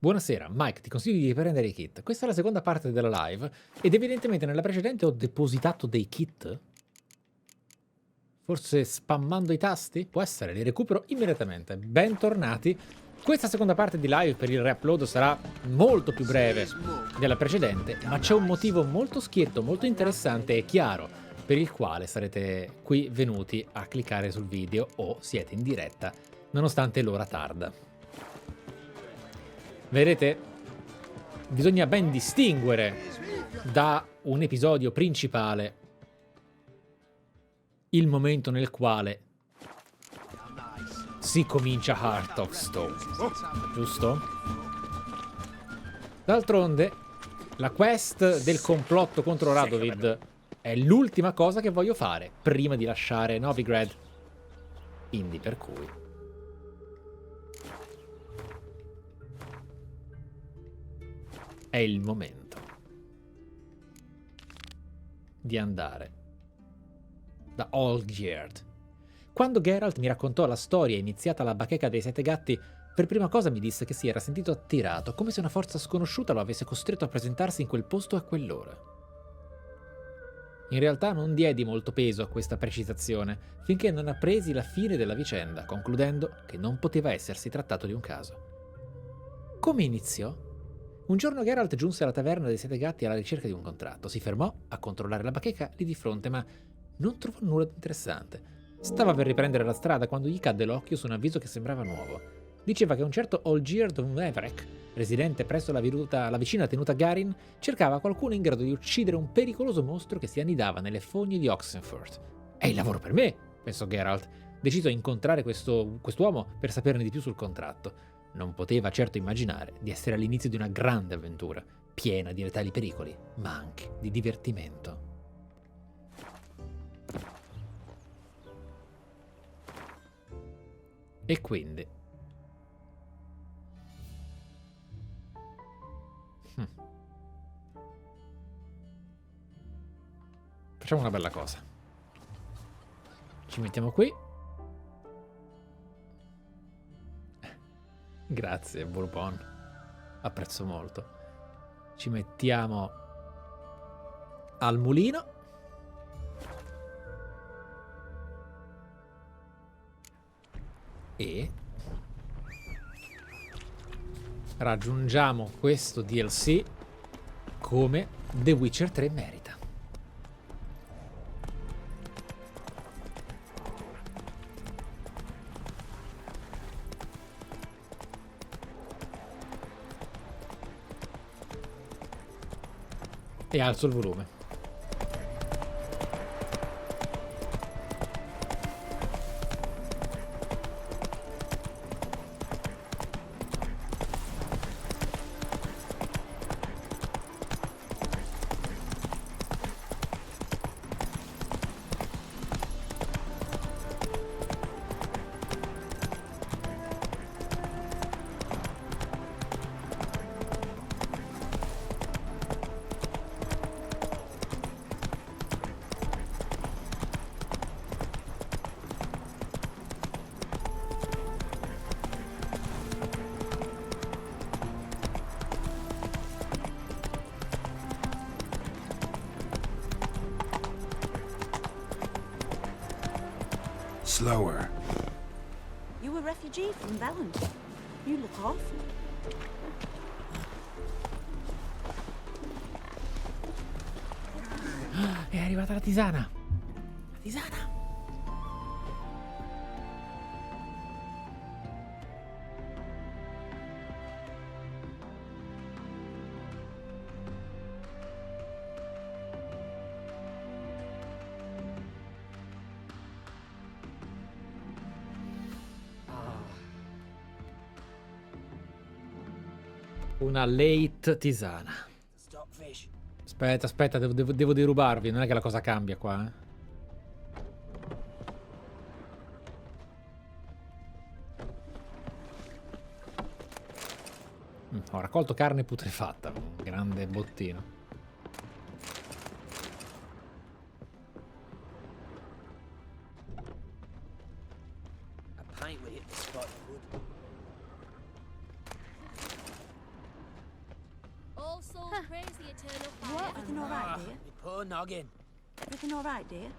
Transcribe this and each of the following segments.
Buonasera, Mike, ti consiglio di riprendere i kit. Questa è la seconda parte della live ed evidentemente nella precedente ho depositato dei kit? Forse spammando i tasti? Può essere, li recupero immediatamente. Bentornati. Questa seconda parte di live per il re-upload sarà molto più breve della precedente, ma c'è un motivo molto schietto, molto interessante e chiaro per il quale sarete qui venuti a cliccare sul video o siete in diretta, nonostante l'ora tarda. Vedete? Bisogna ben distinguere da un episodio principale il momento nel quale si comincia Heart of Stone, giusto? D'altronde, la quest del complotto contro Radovid è l'ultima cosa che voglio fare prima di lasciare Novigrad. Quindi, per cui è il momento di andare da Olgierd. Quando Geralt mi raccontò la storia iniziata alla bacheca dei 7 gatti, per prima cosa mi disse che si era sentito attirato, come se una forza sconosciuta lo avesse costretto a presentarsi in quel posto a quell'ora. In realtà non diedi molto peso a questa precisazione, finché non appresi la fine della vicenda, concludendo che non poteva essersi trattato di un caso. Come iniziò? Un giorno Geralt giunse alla taverna dei 7 gatti alla ricerca di un contratto. Si fermò a controllare la bacheca lì di fronte, ma non trovò nulla di interessante. Stava per riprendere la strada quando gli cadde l'occhio su un avviso che sembrava nuovo. Diceva che un certo Olgierd Everek, residente presso la vicina tenuta Garin, cercava qualcuno in grado di uccidere un pericoloso mostro che si annidava nelle fogne di Oxenfurt. È il lavoro per me, pensò Geralt, deciso a incontrare quest'uomo per saperne di più sul contratto. Non poteva certo immaginare di essere all'inizio di una grande avventura, piena di letali pericoli, ma anche di divertimento. E quindi facciamo una bella cosa. Ci mettiamo qui. Grazie, Bourbon. Apprezzo molto. Ci mettiamo al mulino. E raggiungiamo questo DLC come The Witcher 3 merita. E alzo il volume. Slower. You a refugee from Valentine? You look awful. È arrivata la tisana. La tisana. Una late tisana. Aspetta, devo derubarvi, non è che la cosa cambia qua, eh. Ho raccolto carne putrefatta, un grande bottino. Everything all right, dear? My poor noggin. Everything all right, dear?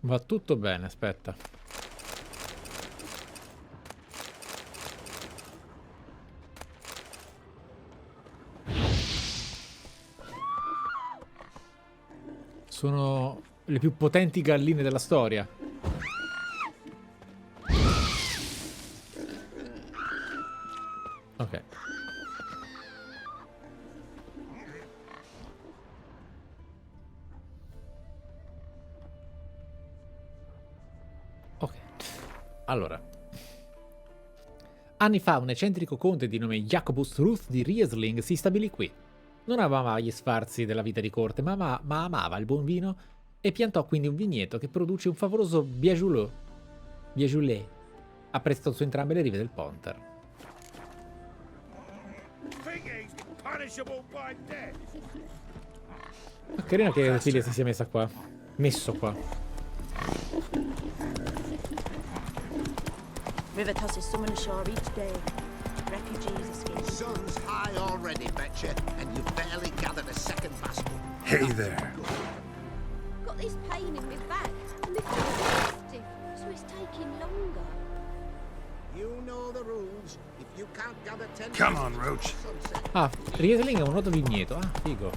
Va tutto bene, aspetta. Sono le più potenti galline della storia. Ok. Ok. Allora. Anni fa un eccentrico conte di nome Jacobus Ruth di Riesling si stabilì qui. Non amava gli sfarzi della vita di corte, ma amava il buon vino e piantò quindi un vigneto che produce un favoloso Beaujolais, apprezzato su entrambe le rive del Ponter. Ma carina che Ophelia si sia messa qua. Messo qua. River tosses someone ashore each day. Refugees escaping. Sun's high already, betcha, and you've barely gathered a second basket. Hey there. Got this pain in my back, and the foot's stiff, so it's taking longer. You know the rules. If you can't gather 10 Come on, baskets Roach. before sunset, Ah, Riesling è un noto vigneto. Ah, figo.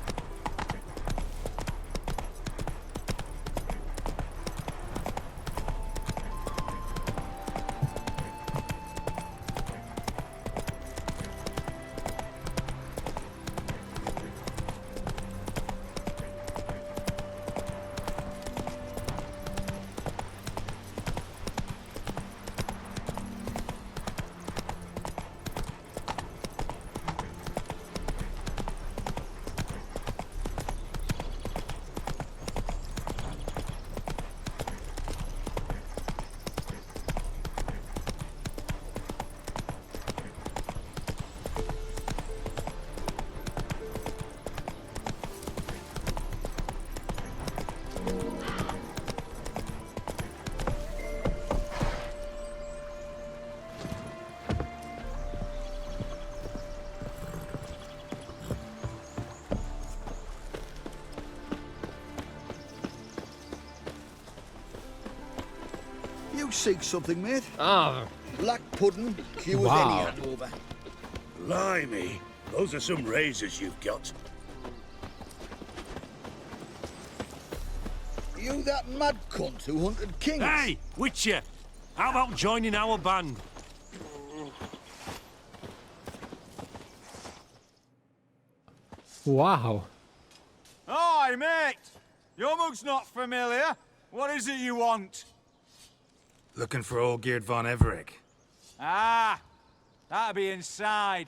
You seek something, mate? Ah, Black pudding, cue with Wow. any hangover. Blimey, those are some razors you've got. You that mad cunt who hunted kings? Hey, Witcher! How about joining our band? wow. Hi, mate! Your mug's not familiar. What is it you want? Looking for old Geert von Everec. Ah, that'll be inside.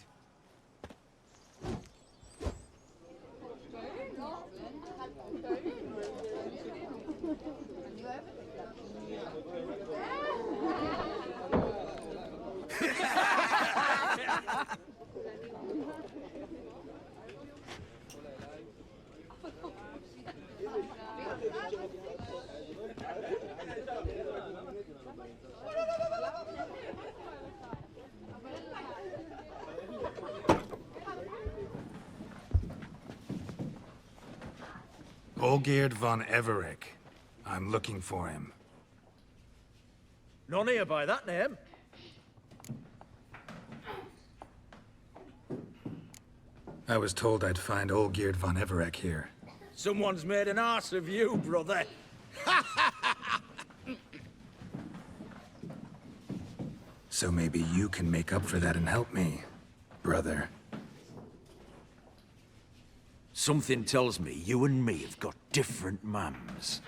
Olgeerd von Everec. I'm looking for him. None here by that name. I was told I'd find Olgeerd von Everec here. Someone's made an arse of you, brother. So maybe you can make up for that and help me, brother. Something tells me you and me have got different mums.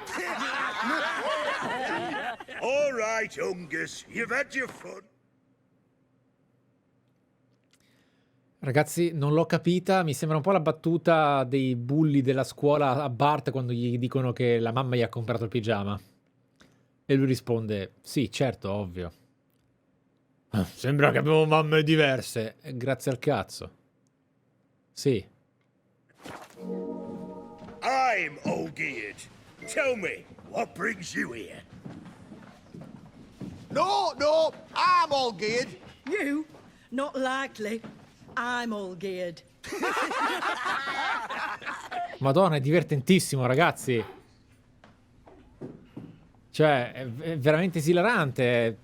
All right, Ungus, you've had your fun. Ragazzi, non l'ho capita, mi sembra un po' la battuta dei bulli della scuola a Bart quando gli dicono che la mamma gli ha comprato il pigiama. E lui risponde, sì, certo, ovvio. Sembra che abbiamo mamme diverse. Grazie al cazzo. Sì. I'm Olgeerd. Tell me, what brings you here? No, I'm all geared. You? Not likely. I'm all geared. Madonna, è divertentissimo, ragazzi. Cioè, è veramente esilarante.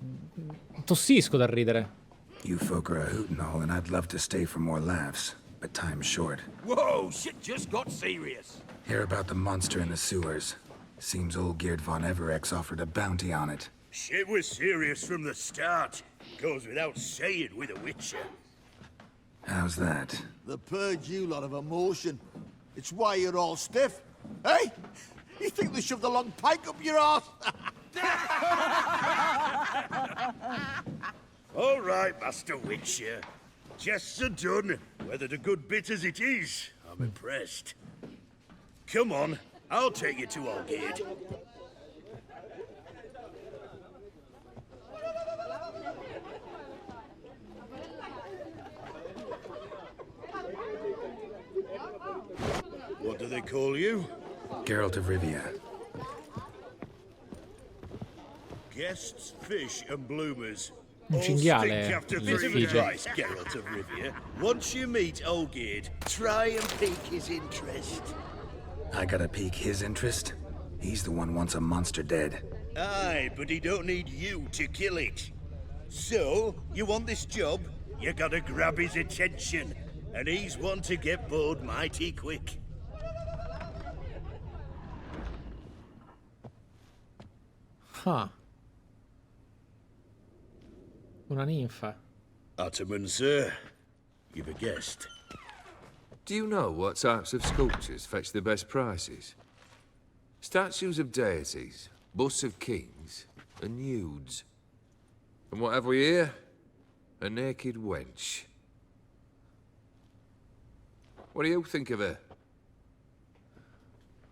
Tossisco dal ridere. You folk are a hoot and all, and I'd love to stay for more laughs, but time's short. Whoa, shit just got serious. Hear about the monster in the sewers. Seems old Geert von Everex offered a bounty on it. Shit was serious from the start. Goes without saying with a Witcher. How's that? The purge you lot of emotion. It's why you're all stiff. Hey? You think they shoved a long pike up your arse? All right, Master Witcher. Jests are done. Whether the good bit as it is, I'm impressed. Come on, I'll take you to Olgate. What do they call you? Geralt of Rivia. Guests, fish, and bloomers. Un All cinghiale stink after le 3 sfide. tries, Geralt of Rivia. Once you meet Olgate, try and pique his interest. I gotta pique his interest? He's the one wants a monster dead. Aye, but he don't need you to kill it. So, you want this job? You gotta grab his attention. And he's one to get bored mighty quick. Ah. Una ninfa. Ottoman, sir. You've a guest. Do you know what types of sculptures fetch the best prices? Statues of deities, busts of kings, and nudes. And what have we here? A naked wench. What do you think of her?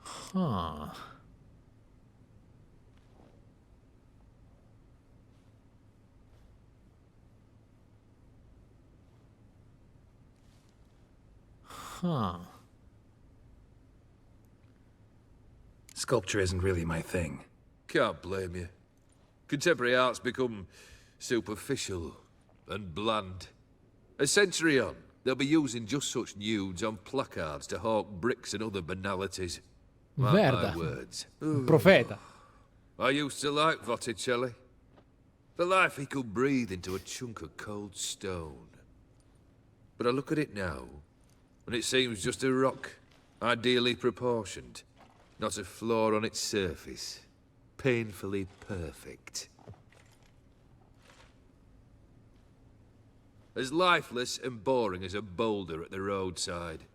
Huh. Huh. Sculpture isn't really my thing. Can't blame you. Contemporary art's become superficial and bland. A century on, they'll be using just such nudes on placards to hawk bricks and other banalities. Mark Merda. my words. Un profeta. I used to like Botticelli. The life he could breathe into a chunk of cold stone. But I look at it now, and it seems just a rock, ideally proportioned. Not a flaw on its surface. Painfully perfect. As lifeless and boring as a boulder at the roadside.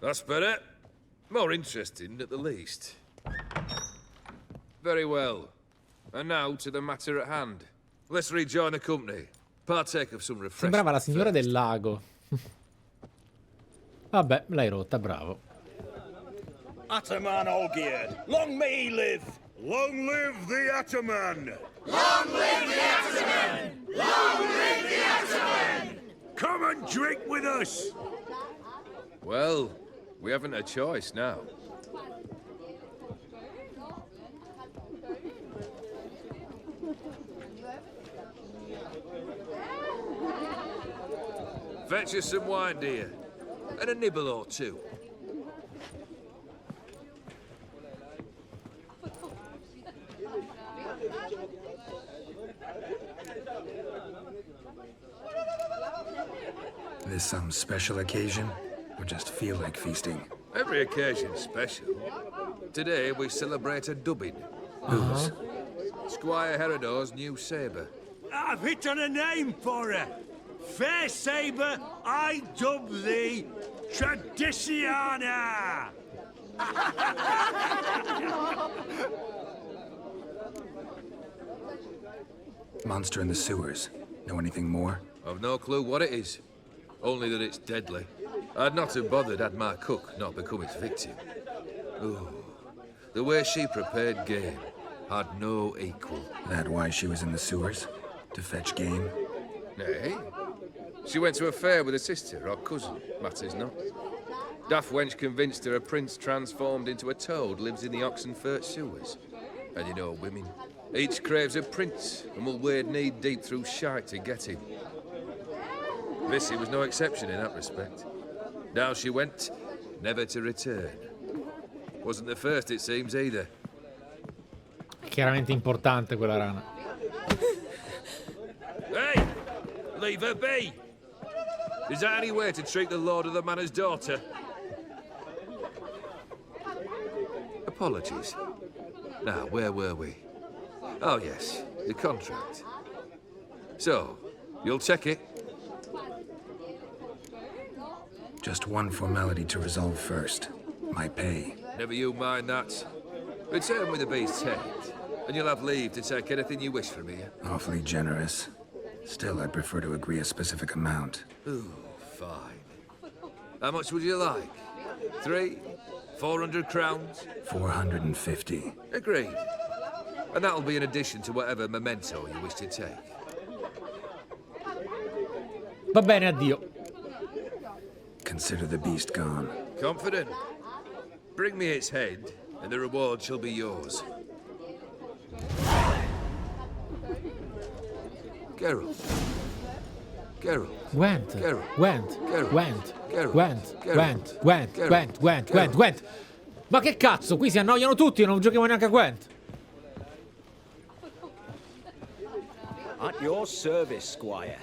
That's better. More interesting, at the least. Very well. And now to the matter at hand. Let's rejoin the company. Partake of some refreshment. Sembrava la signora first. del lago. Vabbè, l'hai rotta, bravo. Ataman Olgierd, long may he live! Long live the Ataman! Come and drink with us! Well, we haven't a choice now. Fetch us some wine, dear. And a nibble or two. This some special occasion? Or just feel like feasting? Every occasion's special. Today we celebrate a dubbing. Whose? Squire Herodor's new sabre. I've hit on a name for her. Fair Sabre, I dub thee Traditiana! Monster in the sewers. Know anything more? I've no clue what it is. Only that it's deadly. I'd not have bothered had my cook not become its victim. Oh, the way she prepared game had no equal. That why she was in the sewers? To fetch game? Nay. She went to a fair with a sister or cousin, matters not. Daft wench convinced her a prince transformed into a toad lives in the Oxenfurt sewers. And you know, women, Each craves a prince and will wade knee-deep through shite to get him. Missy was no exception in that respect. Down she went, never to return. Wasn't the first, it seems, either. Chiaramente importante quella rana. Hey! Leave her be! Is that any way to treat the lord of the manor's daughter? Apologies. Now, where were we? Oh, yes, the contract. So, you'll check it? Just one formality to resolve first. My pay. Never you mind that. Return with the beast's head, and you'll have leave to take anything you wish from here. Awfully generous. Still, I'd prefer to agree a specific amount. Ooh, fine. How much would you like? 300, 400 crowns? 450. Agreed. And that'll be in addition to whatever memento you wish to take. Va bene, addio. Consider the beast gone. Confident? Bring me its head, and the reward shall be yours. Geralt. Geralt. Gwent. Geralt. Gwent. Geralt. Gwent. Geralt. Gwent. Geralt. Gwent. Gwent. Geralt. Gwent. Gwent. Gwent. Geralt. Gwent. Ma che cazzo? Qui si annoiano tutti e non giochiamo neanche a Gwent. At your service, Squire.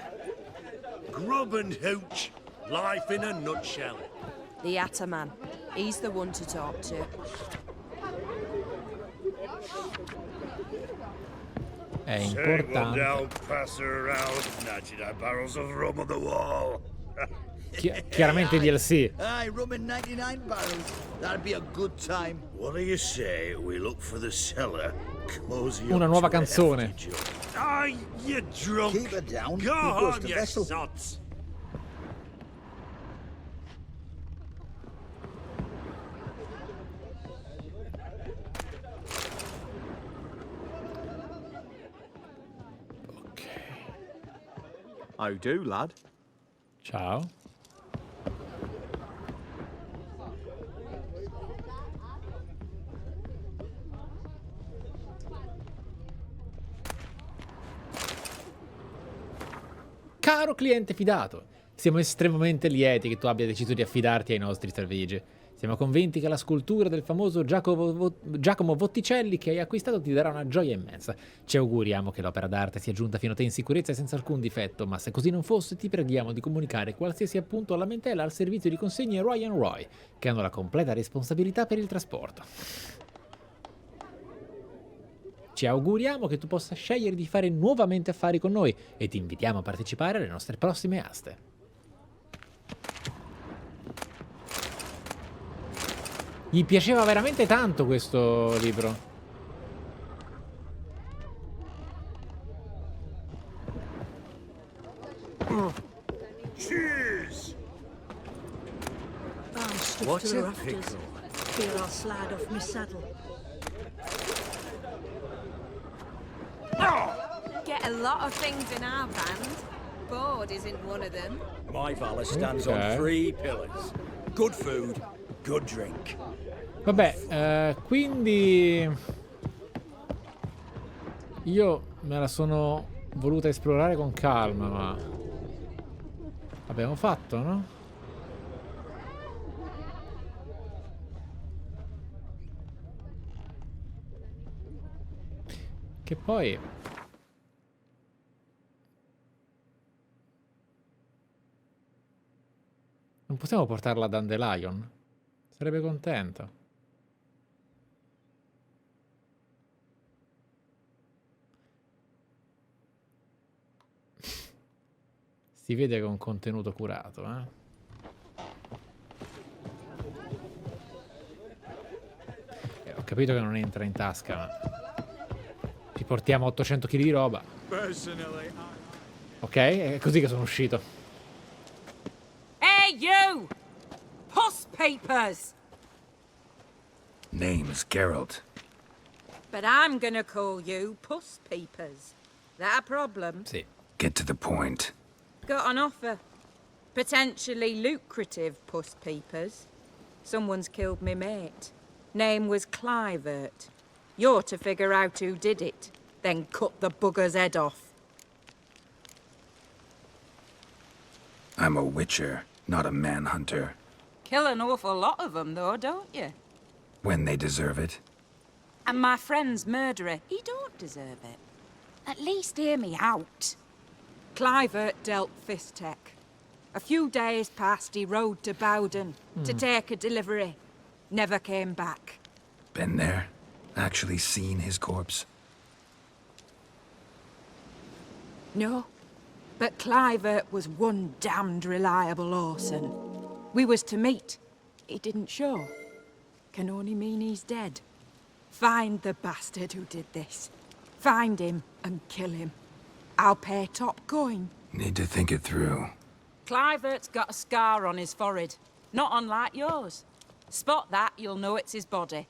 Grub and hooch. Life in a nutshell. The Ataman. He's the one to talk to. È Say one importante. down, pass her around, snatching our barrels of rum on the wall. Chiaramente DLC. Aye, rum in 99 barrels. That'd be a good time. What do you say we look for the cellar? Cozy Una up nuova to a canzone. hefty joint. Aye, you drunk. Keep her down. Go Here goes on, the you vessel. sots. How do, lad? Ciao. Caro cliente fidato, siamo estremamente lieti che tu abbia deciso di affidarti ai nostri servigi. Siamo convinti che la scultura del famoso Giacomo Botticelli che hai acquistato ti darà una gioia immensa. Ci auguriamo che l'opera d'arte sia giunta fino a te in sicurezza e senza alcun difetto, ma se così non fosse ti preghiamo di comunicare qualsiasi appunto alla lamentela al servizio di consegne Roy Roy, che hanno la completa responsabilità per il trasporto. Ci auguriamo che tu possa scegliere di fare nuovamente affari con noi e ti invitiamo a partecipare alle nostre prossime aste. Gli piaceva veramente tanto questo libro. Cheers! I'm stuck What to the a rafters. pickle. Fear I'll slide off my saddle. Get a lot of things in our band. Board isn't one of them. My valor stands Okay. on 3 pillars. Good food, good drink. Vabbè, quindi io me la sono voluta esplorare con calma, ma abbiamo fatto, no? Che poi non possiamo portarla a Dandelion? Sarebbe contento. Si vede che è un contenuto curato, ho capito che non entra in tasca, ma ci portiamo 800 kg di roba. Ok, è così che sono uscito. Hey, you! Post papers! Name's Geralt. But I'm gonna call you Puss Peepers. That a problem? Sì. Get to the point. Got an offer. Potentially lucrative Puss Peepers. Someone's killed me mate. Name was Clivert. You're to figure out who did it. then cut the bugger's head off. I'm a witcher, not a manhunter. Kill an awful lot of them, though, don't you? When they deserve it. And my friend's murderer, he don't deserve it. At least hear me out. Clivert dealt Fistech. A few days past, he rode to Bowden to take a delivery. Never came back. Been there? Actually seen his corpse? No, but Clivert was one damned reliable Orson. We was to meet. He didn't show. Can only mean he's dead. Find the bastard who did this. Find him and kill him. I'll pay top coin. Need to think it through. Clivert's got a scar on his forehead, not unlike yours. Spot that, you'll know it's his body.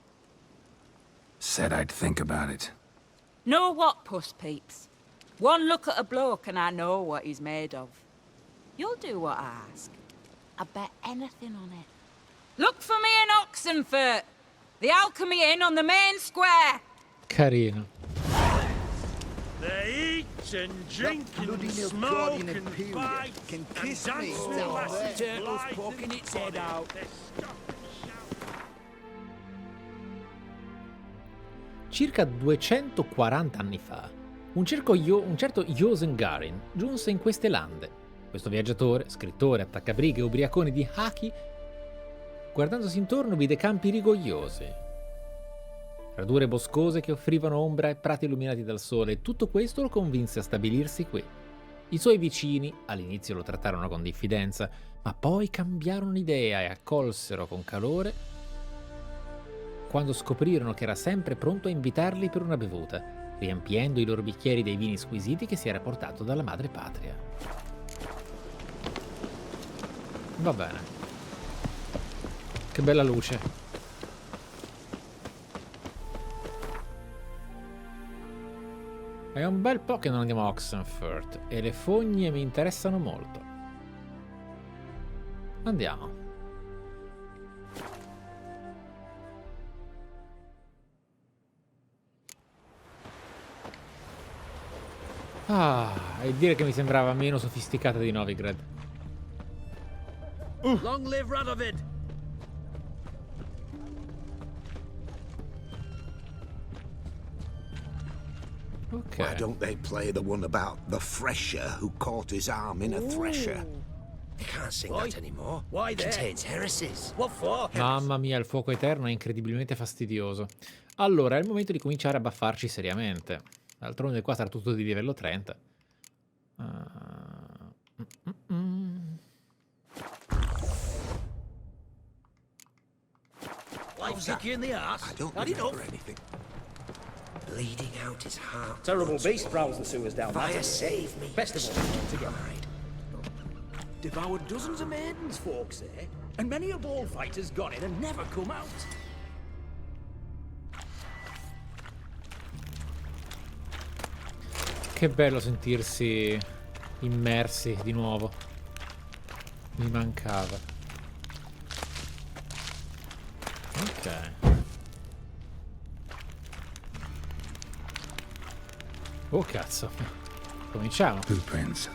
Said I'd think about it. Know what, puss peeps? One look at a bloke and I know what he's made of. You'll do what I ask. I bet anything on it. Look for me in Oxenfurt! The Alchemy Inn on the main square! Carino. They eat and drink and smoke and fight Can and kiss dance me with down lasses there. blind Turtle's poking and its head funny. out. They stop and shout. Circa 240 anni fa, un certo Josengarin giunse in queste lande. Questo viaggiatore, scrittore, attaccabrighe e ubriacone di Haki, guardandosi intorno vide campi rigogliosi, radure boscose che offrivano ombra e prati illuminati dal sole, e tutto questo lo convinse a stabilirsi qui. I suoi vicini all'inizio lo trattarono con diffidenza, ma poi cambiarono idea e accolsero con calore quando scoprirono che era sempre pronto a invitarli per una bevuta, riempiendo i loro bicchieri dei vini squisiti che si era portato dalla madre patria. Va bene. Che bella luce. È un bel po' che non andiamo a Oxenfurt e le fogne mi interessano molto. Andiamo. Ah, e dire che mi sembrava meno sofisticata di Novigrad. Long live Radovid! Ok. Why don't they play the one about the thresher who caught his arm in a thresher? They can't sing that anymore. Why there? Contains heresies. What for? Mamma mia, il fuoco eterno è incredibilmente fastidioso. Allora, è il momento di cominciare a baffarci seriamente. D'altronde qua sarà tutto di livello 30. I'll kick you in the arse. I don't Had enough. remember anything. Bleeding out his heart. Terrible beast prowls the sewers down Fire there. save me. Best of all, together. Died. Devoured dozens of maidens, folks say, and many a ball fighter's gone in and never come out. Che bello sentirsi immersi di nuovo. Mi mancava. Ok. Oh cazzo. Cominciamo. Footprints.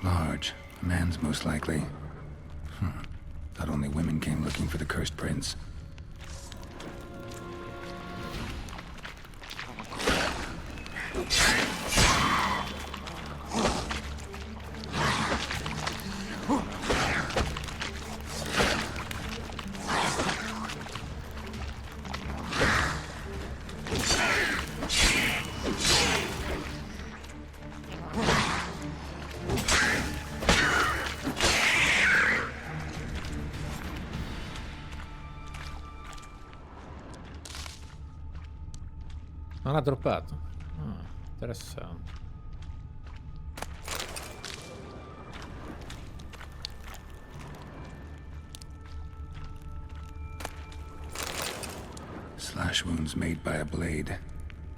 Large. A man's most likely. Thought only women came looking for the cursed prince. Non ha droppato. Interessante. Slash wounds made by a blade.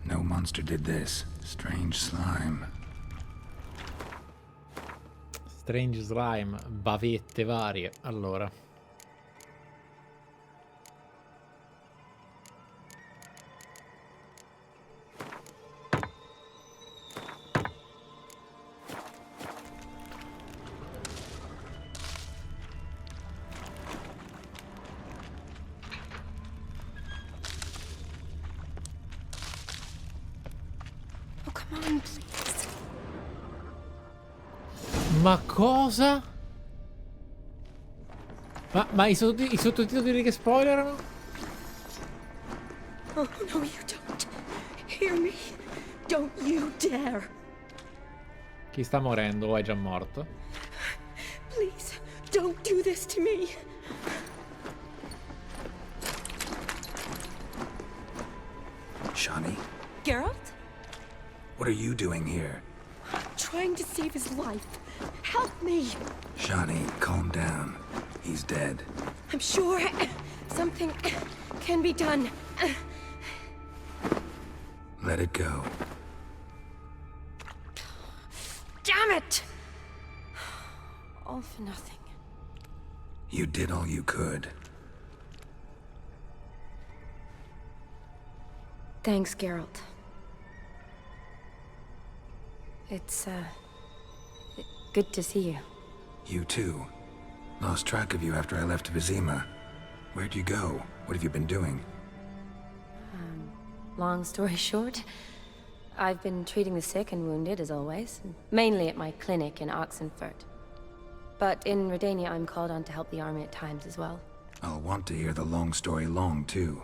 No monster did this. Strange slime. Strange slime, bavette varie. Allora. Ma cosa? Ma i sottotitoli che spoilerano? Oh, no, you don't. Hear me. Don't you dare. Chi sta morendo o è già morto? Please, don't do this to me. Shani, Geralt? what are you doing here? Trying to save his life. Help me. Shani, calm down. He's dead. I'm sure something can be done. Let it go. Damn it! All for nothing. You did all you could. Thanks, Geralt. It's, good to see you. You too. Lost track of you after I left Vizima. Where'd you go? What have you been doing? Long story short, I've been treating the sick and wounded, as always. Mainly at my clinic in Oxenfurt. But in Redania, I'm called on to help the army at times as well. I'll want to hear the long story long, too.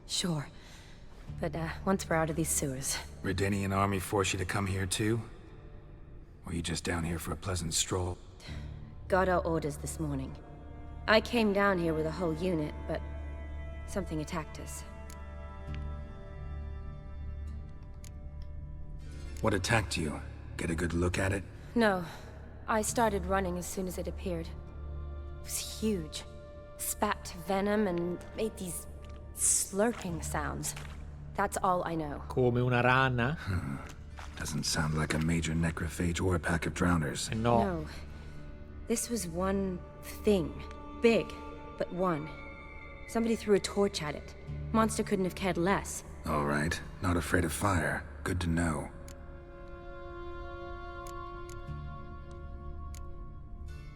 Sure. But, once we're out of these sewers. Redanian army force you to come here, too? Or you just down here for a pleasant stroll? Got our orders this morning. I came down here with a whole unit, but something attacked us. What attacked you? Get a good look at it? No. I started running as soon as it appeared. It was huge. Spat venom and made these slurping sounds. That's all I know. Come una rana? Doesn't sound like a major necrophage or a pack of drowners. No. No. This was one thing. Big, but one. Somebody threw a torch at it. Monster couldn't have cared less. All right. Not afraid of fire. Good to know.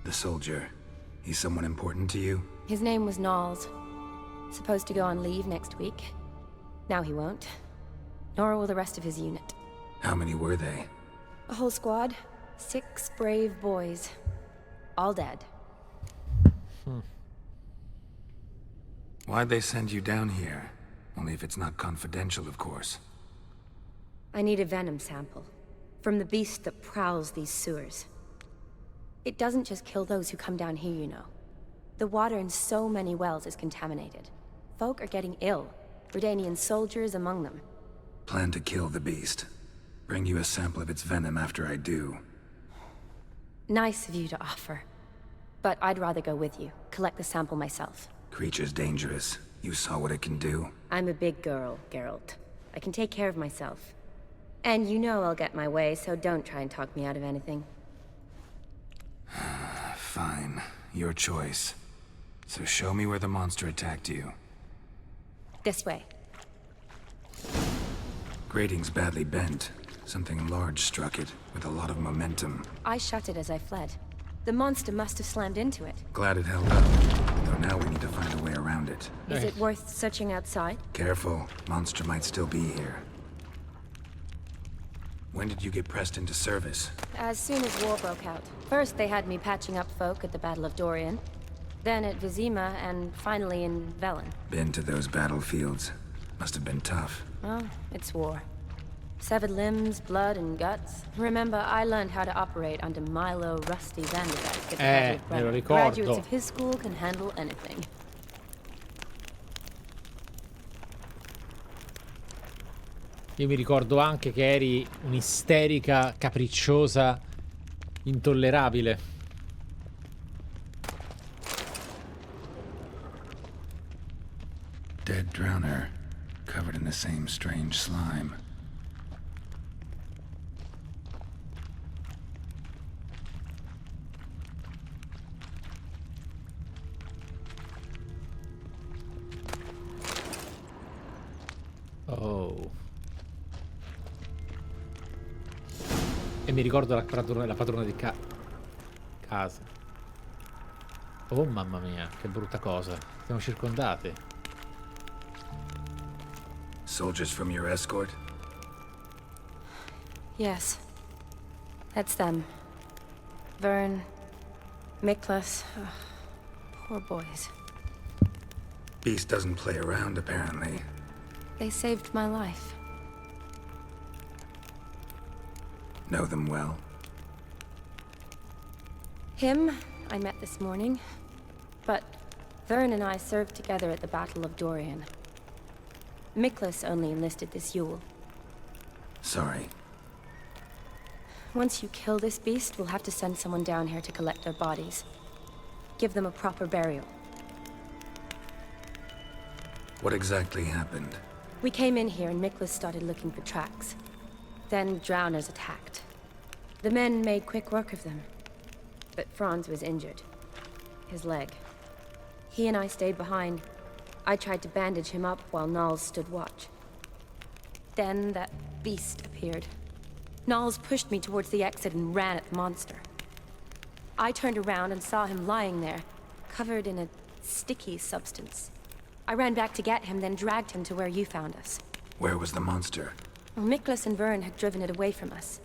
The soldier. He's someone important to you? His name was Knowles. Supposed to go on leave next week. Now he won't. Nor will the rest of his unit. How many were they? A whole squad. 6 brave boys. All dead. Why'd they send you down here? Only if it's not confidential, of course. I need a venom sample. From the beast that prowls these sewers. It doesn't just kill those who come down here, you know. The water in so many wells is contaminated. Folk are getting ill. Redanian soldiers among them. Plan to kill the beast. Bring you a sample of its venom after I do. Nice of you to offer. But I'd rather go with you. Collect the sample myself. Creature's dangerous. You saw what it can do. I'm a big girl, Geralt. I can take care of myself. And you know I'll get my way, so don't try and talk me out of anything. Fine. Your choice. So show me where the monster attacked you. This way. Grating's badly bent. Something large struck it, with a lot of momentum. I shut it as I fled. The monster must have slammed into it. Glad it held up. Though now we need to find a way around it. Is it worth searching outside? Careful. Monster might still be here. When did you get pressed into service? As soon as war broke out. First they had me patching up folk at the Battle of Dorian. Then at Vizima, and finally in Velen. Been to those battlefields. Must have been tough. Well, it's war. Severed limbs, blood, and guts. Remember, I learned how to operate under Milo Rusty Vanderbeck at the me lo ricordo. Graduates of his school can handle anything. Io mi ricordo anche che eri un'isterica, capricciosa, intollerabile. Dead drowner, covered in the same strange slime. Oh. E mi ricordo la padrona di casa. Oh mamma mia, che brutta cosa. Siamo circondati. Soldiers from your escort? Yes. That's them. Vern, Miklas, poor boys. Beast doesn't play around, apparently. They saved my life. Know them well? Him, I met this morning. But Vern and I served together at the Battle of Dorian. Miklas only enlisted this Yule. Sorry. Once you kill this beast, we'll have to send someone down here to collect their bodies. Give them a proper burial. What exactly happened? We came in here and Miklas started looking for tracks. Then drowners attacked. The men made quick work of them. But Franz was injured. His leg. He and I stayed behind. I tried to bandage him up while Nals stood watch. Then that beast appeared. Nals pushed me towards the exit and ran at the monster. I turned around and saw him lying there, covered in a sticky substance. I ran back to get him, then dragged him to where you found us. Where was the monster? Well, Miklas and Vern had driven it away from us.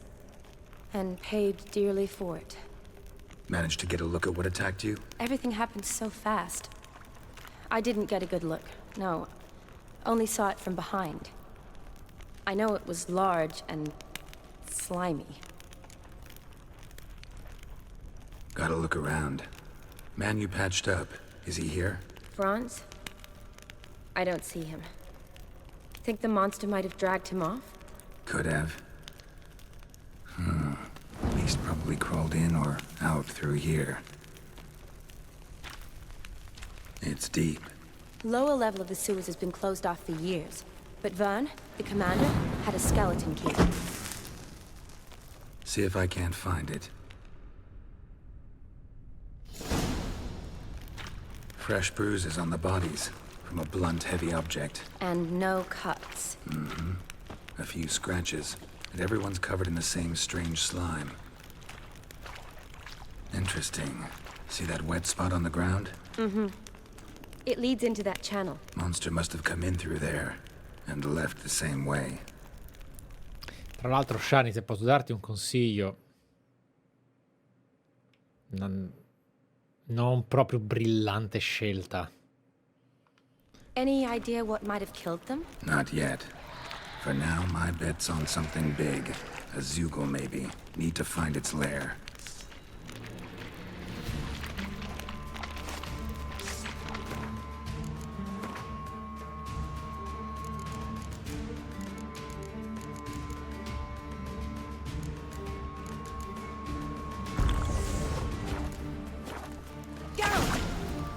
And paid dearly for it. Managed to get a look at what attacked you? Everything happened so fast. I didn't get a good look, no. Only saw it from behind. I know it was large and slimy. Gotta look around. Man you patched up, is he here? Franz? I don't see him. Think the monster might have dragged him off? Could have. Beast probably crawled in or out through here. It's deep. Lower level of the sewers has been closed off for years. But Vern, the commander, had a skeleton key. See if I can't find it. Fresh bruises on the bodies from a blunt, heavy object. And no cuts. A few scratches, and everyone's covered in the same strange slime. Interesting. See that wet spot on the ground? It leads into that channel. Monster must have come in through there, and left the same way. Tra l'altro, Shani, se posso darti un consiglio, non proprio brillante scelta. Any idea what might have killed them? Not yet. For now, my bet's on something big. A Zugel, maybe. Need to find its lair.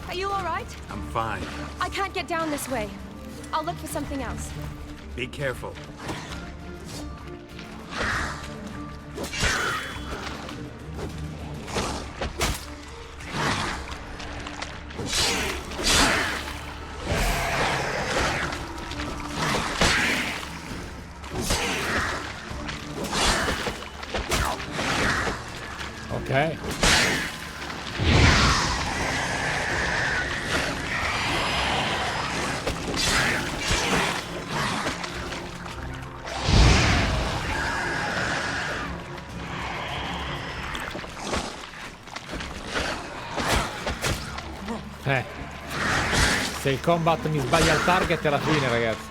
Are you all right? I'm fine. I can't get down this way. I'll look for something else. Be careful. Ok. Se il combat mi sbaglia il target è la fine, ragazzi.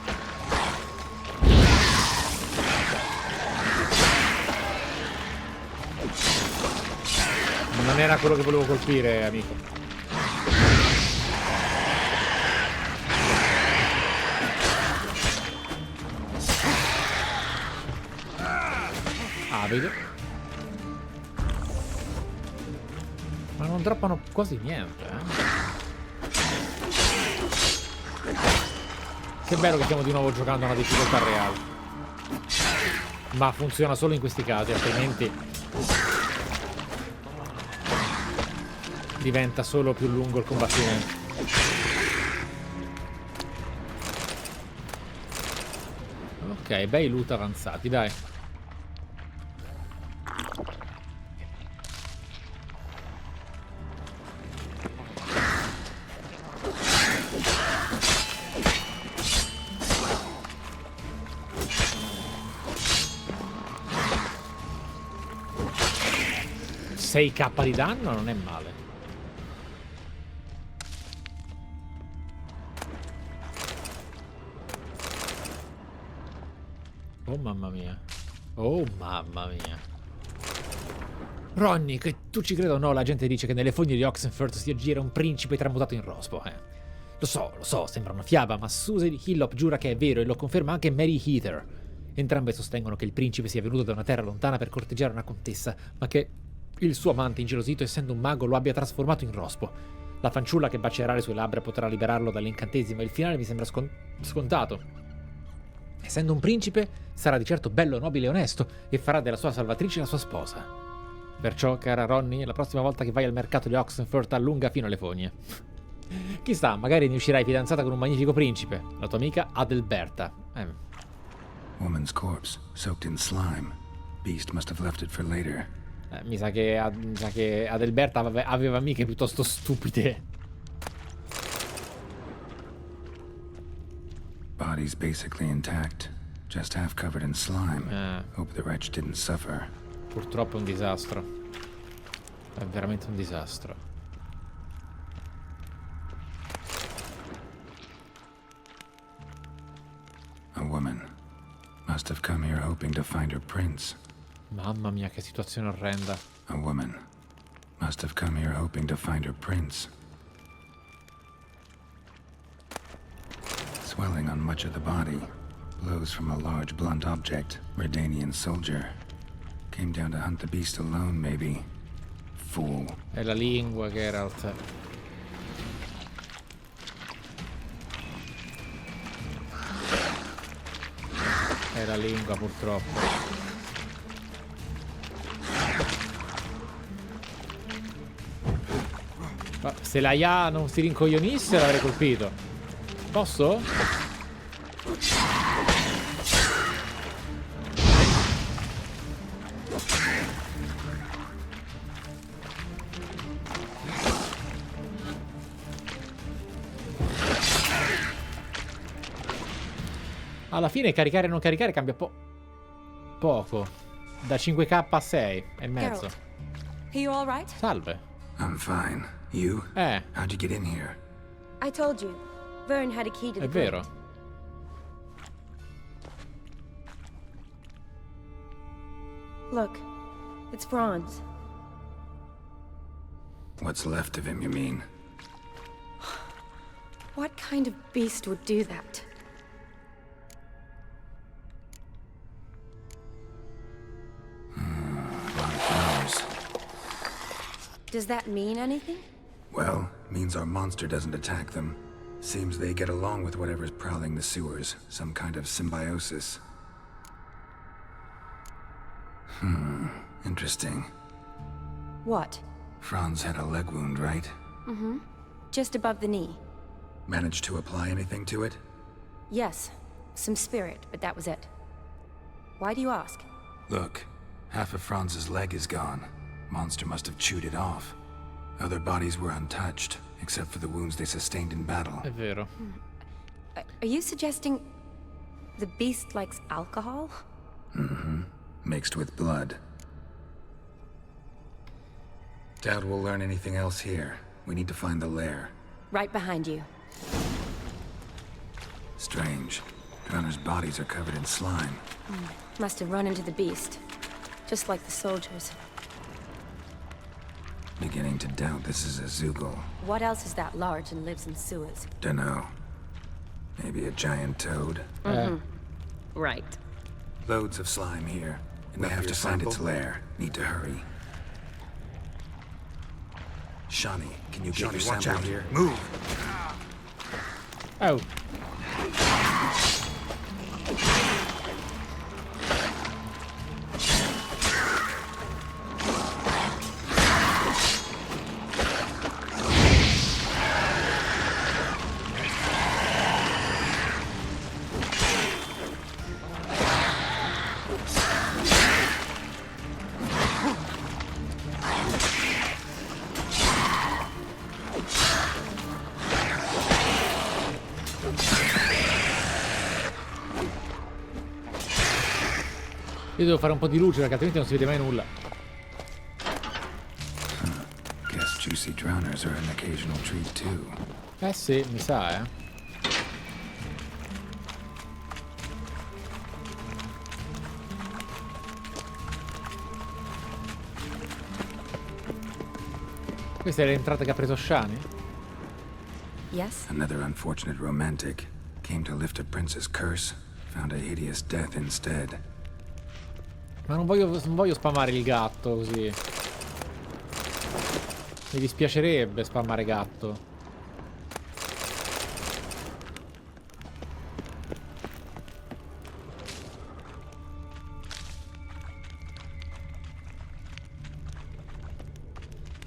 Non era quello che volevo colpire, amico. Ah, vedo. Ma non droppano quasi niente, eh. Che bello che stiamo di nuovo giocando a una difficoltà reale. Ma funziona solo in questi casi, altrimenti diventa solo più lungo il combattimento. Ok, bei loot avanzati, dai. 6k di danno non è male. Oh mamma mia. Oh mamma mia. Ronny, che tu ci creda o no, la gente dice che nelle fogne di Oxenford si aggira un principe tramutato in rospo. Lo so, sembra una fiaba, ma Susan Hillop giura che è vero e lo conferma anche Mary Heather. Entrambe sostengono che il principe sia venuto da una terra lontana per corteggiare una contessa, ma che il suo amante, ingelosito essendo un mago, lo abbia trasformato in rospo. La fanciulla che bacerà le sue labbra potrà liberarlo dall'incantesimo e il finale mi sembra scontato. Essendo un principe, sarà di certo bello, nobile e onesto e farà della sua salvatrice la sua sposa. Perciò, cara Ronny, la prossima volta che vai al mercato di Oxenford allunga fino alle fogne. Chissà, magari ne uscirai fidanzata con un magnifico principe, la tua amica Adelberta. Woman's corpse, soaked in slime. Beast must have left it for later. Mi sa che Adelberta aveva amiche piuttosto stupide. Body's basically intact, just half covered in slime. Hope the wretch didn't suffer. Purtroppo è un disastro. È veramente un disastro. A woman must have come here hoping to find her prince. Mamma mia, che situazione orrenda. A woman must have come here hoping to find her prince. Swelling on much of the body, blows from a large blunt object, Redanian soldier. Came down to hunt the beast alone, maybe. Fool. È la lingua, Geralt. È la lingua, purtroppo. Ma se la IA non si rincoglionisse l'avrei colpito. Posso? Alla fine caricare e non caricare cambia poco. Da 5k a 6 e mezzo. Geralt, are you all right? Salve. I'm fine. You? How'd you get in here? I told you. Vern had a key to the È vero. grate. Look, it's Franz. What's left of him, you mean? What kind of beast would do that? Does that mean anything? Well, means our monster doesn't attack them. Seems they get along with whatever's prowling the sewers. Some kind of symbiosis. Interesting. What? Franz had a leg wound, right? Mm-hmm. Just above the knee. Managed to apply anything to it? Yes. Some spirit, but that was it. Why do you ask? Look, half of Franz's leg is gone. Monster must have chewed it off. Other bodies were untouched, except for the wounds they sustained in battle. È vero. Are you suggesting the beast likes alcohol? Mm-hmm. Mixed with blood. Doubt we'll learn anything else here. We need to find the lair. Right behind you. Strange. Drowners' bodies are covered in slime. Must have run into the beast. Just like the soldiers. Beginning to doubt this is a Zoogle. What else is that large and lives in sewers? Dunno. Maybe a giant toad? Right. Loads of slime here. And we have to find its lair. Need to hurry. Shawnee, can you get your sample out here? Move! Oh. Io devo fare un po' di luce perché altrimenti non si vede mai nulla. juicy drowners are an occasional treat too. Eh sì, mi sa, Questa è l'entrata che ha preso Shani? Yes? Another unfortunate romantic came to lift a prince's curse, found a hideous death instead. Ma non voglio spammare il gatto così. Mi dispiacerebbe spammare gatto.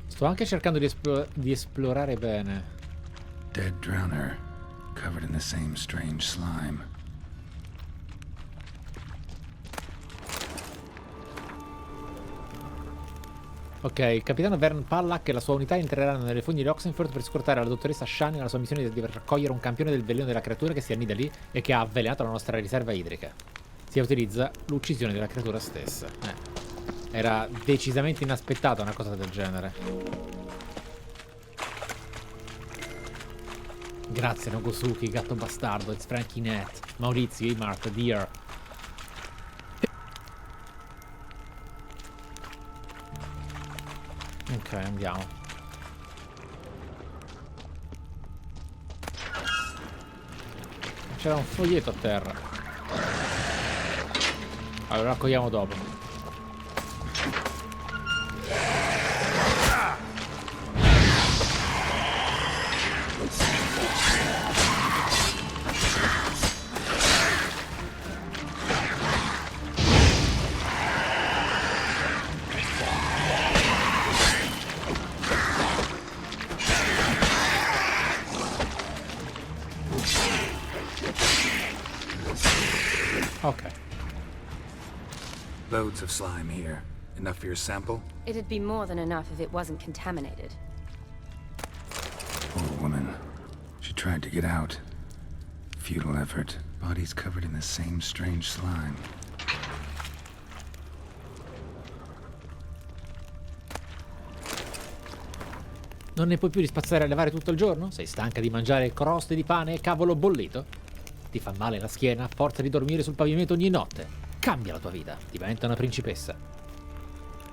Sto anche cercando di esplorare bene. Dead drowner, covered in the same strange slime. Ok, il capitano Vern Pallack e la sua unità entreranno nelle fogne di Oxenford per scortare la dottoressa Shani nella sua missione di raccogliere un campione del veleno della creatura che si annida lì e che ha avvelenato la nostra riserva idrica. Si utilizza l'uccisione della creatura stessa. Era decisamente inaspettata una cosa del genere. Grazie Nogosuki, gatto bastardo, it's Frankie Net, Maurizio, Imart, Dear. Ok, andiamo. C'era un foglietto a terra. Allora lo raccogliamo dopo. Okay. Loads of slime here. Enough for your sample? It'd be more than enough if it wasn't contaminated. Poor woman. She tried to get out. Futile effort. Bodies covered in the same strange slime. Non ne puoi più rispazzare a levare tutto il giorno? Sei stanca di mangiare croste di pane e cavolo bollito? Ti fa male la schiena a forza di dormire sul pavimento ogni notte? Cambia la tua vita, diventa una principessa.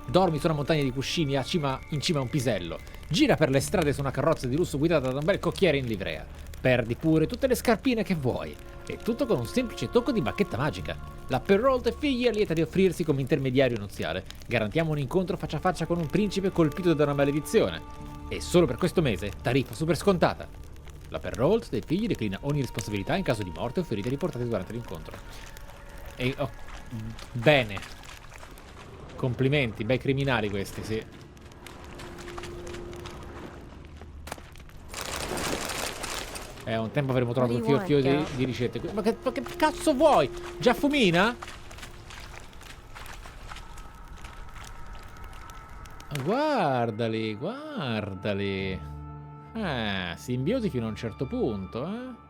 Dormi su una montagna di cuscini in cima a un pisello. Gira per le strade su una carrozza di lusso guidata da un bel cocchiere in livrea. Perdi pure tutte le scarpine che vuoi. E tutto con un semplice tocco di bacchetta magica. La Perrault figli è lieta di offrirsi come intermediario nuziale. Garantiamo un incontro faccia a faccia con un principe colpito da una maledizione. E solo per questo mese, tariffa super scontata. La Perrault dei figli declina ogni responsabilità in caso di morte o ferite riportate durante l'incontro. E bene. Complimenti, bei criminali questi, sì. Un tempo avremmo trovato un fio di ricette. Ma che cazzo vuoi? Già fumina? Guardali, guardali. Simbiosi fino a un certo punto,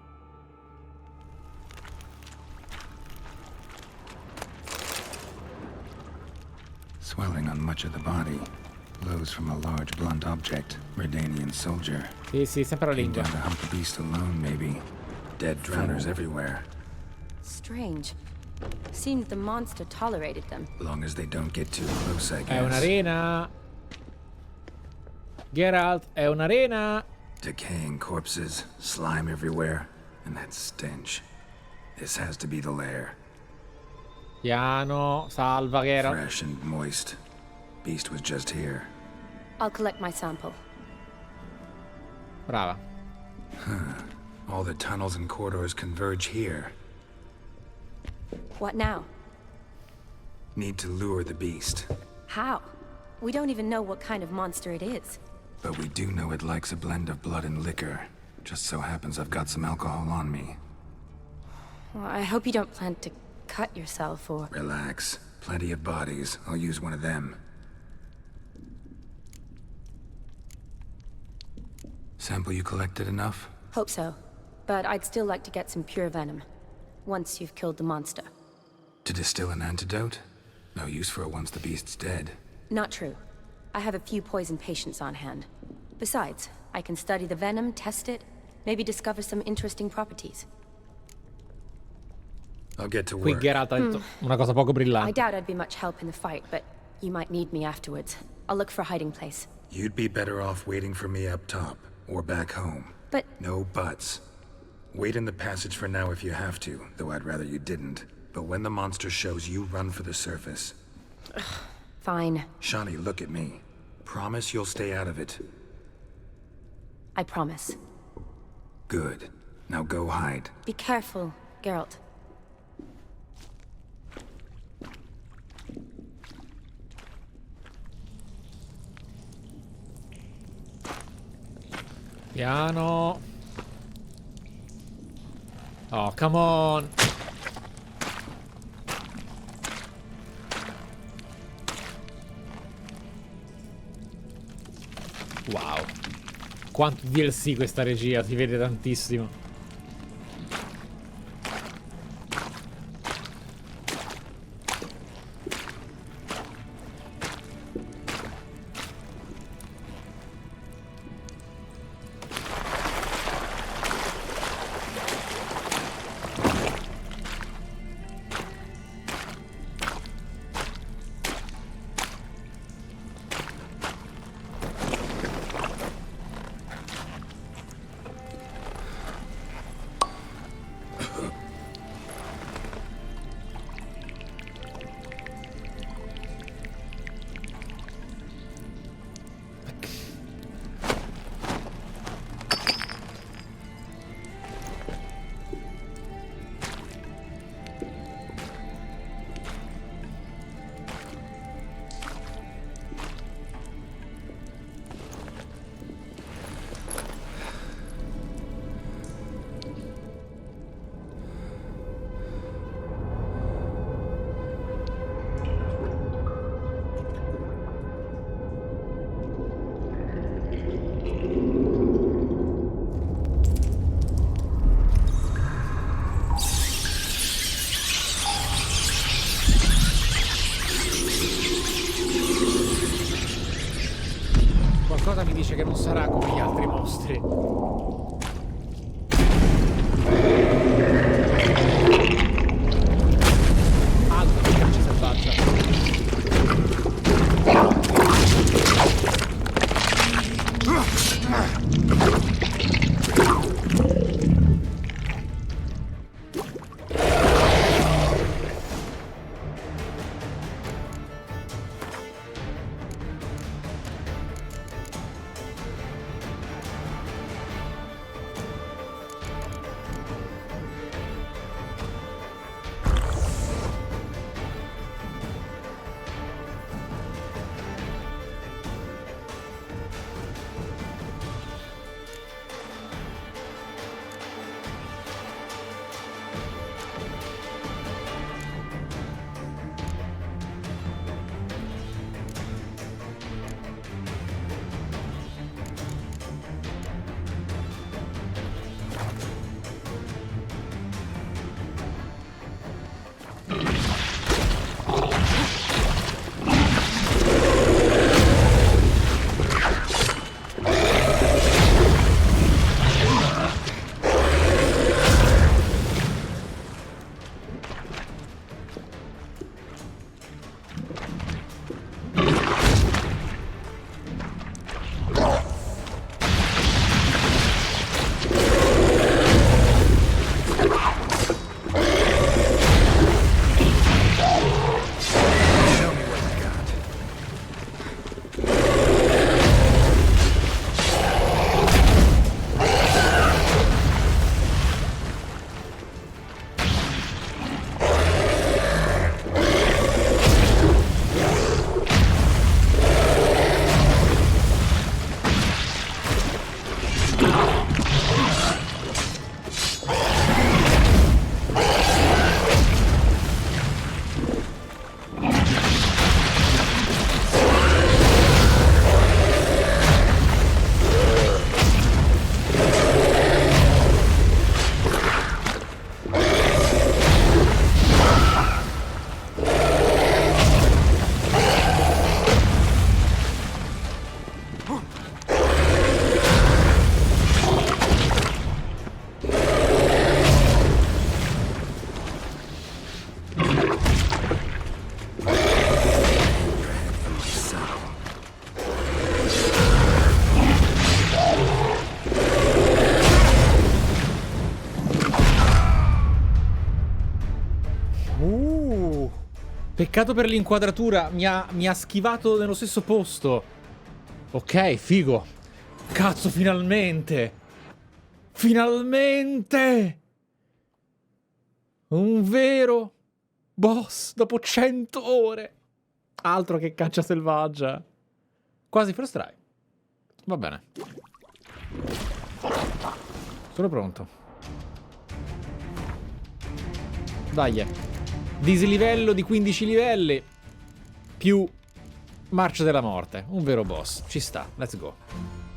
Swelling on much of the body. Blows from a large blunt object. Redanian soldier. Sì, sempre la lingua. Came down to hunt the beast alone, maybe. Dead drowners everywhere. Strange. Seems the monster tolerated them. Long as they don't get too close, I guess. È un'arena. Geralt, è un'arena. Decaying corpses, slime everywhere, and that stench. This has to be the lair. Piano, salva Geralt. Fresh and moist. Beast was just here. I'll collect my sample. Brava. All the tunnels and corridors converge here. What now? Need to lure the beast. How? We don't even know what kind of monster it is. But we do know it likes a blend of blood and liquor. Just so happens I've got some alcohol on me. Well, I hope you don't plan to cut yourself or... Relax. Plenty of bodies. I'll use one of them. Sample you collected enough? Hope so. But I'd still like to get some pure venom. Once you've killed the monster. To distill an antidote? No use for it once the beast's dead. Not true. I have a few poison patients on hand. Besides, I can study the venom, test it, maybe discover some interesting properties. I'll get to Qui work. Geralt ha detto una cosa poco I brillante. doubt I'd be much help in the fight, but you might need me afterwards. I'll look for a hiding place. You'd be better off waiting for me up top, or back home. But... No buts. Wait in the passage for now if you have to, though I'd rather you didn't. But when the monster shows, you run for the surface. Fine. Shani, look at me. Promise you'll stay out of it. I promise. Good. Now go hide. Be careful, Geralt. Piano. Oh, come on. Wow. Quanto DLC questa regia, si vede tantissimo. Qualcosa mi dice che non sarà come gli altri mostri. Altra minaccia selvaggia. Peccato per l'inquadratura, mi ha schivato nello stesso posto. Ok, figo. Cazzo, finalmente. Finalmente. Un vero boss dopo 100 ore. Altro che caccia selvaggia. Quasi first try. Va bene. Sono pronto. Dai. Dislivello di 15 livelli. Più Marcia della Morte. Un vero boss. Ci sta. Let's go.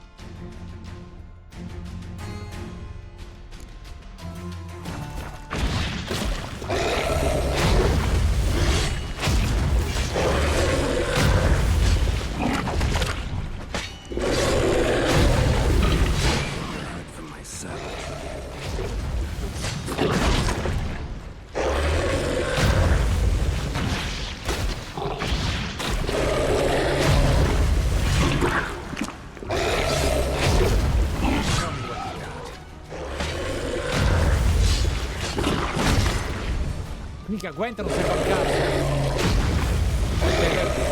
Mica Gwent non serve al cazzo.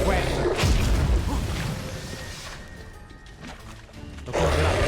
Gwent. L'ho congelato.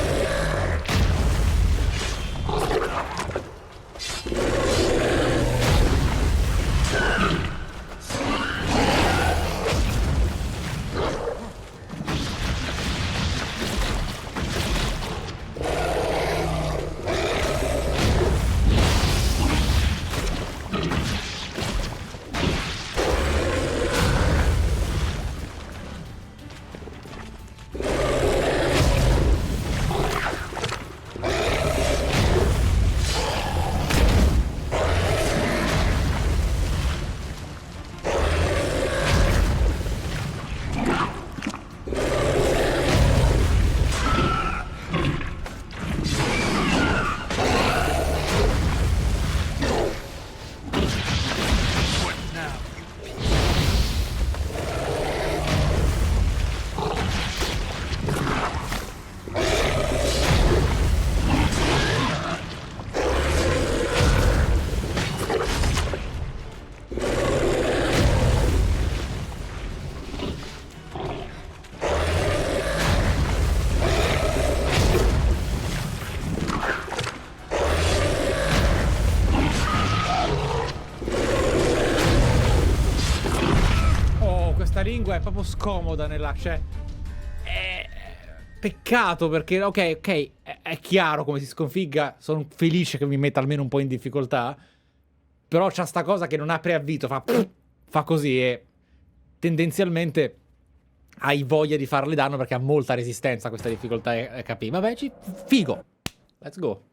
Lingua è proprio scomoda nella... cioè... Peccato perché... Ok, è chiaro come si sconfigga. Sono felice che mi metta almeno un po' in difficoltà. Però c'ha sta cosa che non ha preavvito. Fa così e... tendenzialmente... hai voglia di farle danno perché ha molta resistenza questa difficoltà HP. Vabbè, figo. Let's go.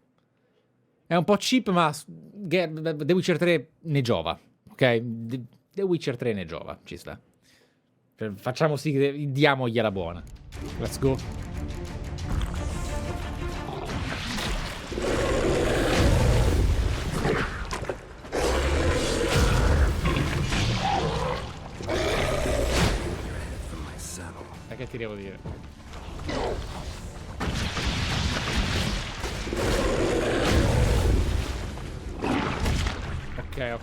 È un po' cheap, ma... The Witcher 3 ne giova. Ok? The Witcher 3 ne giova. Ci sta. Facciamo sì che diamogliela buona. Let's go. E che ti devo dire? Ok.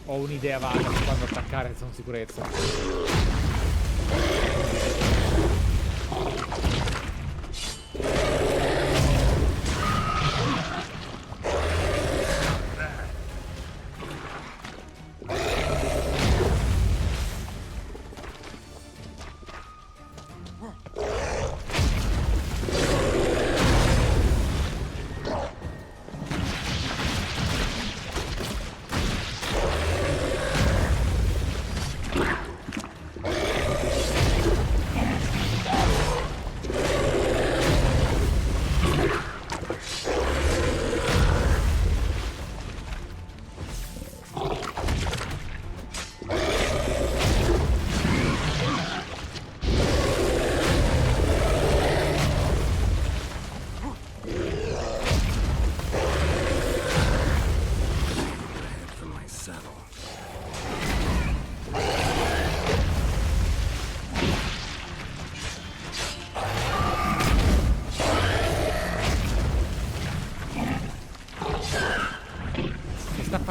Ho un'idea vaga su quando attaccare, sono sicurezza.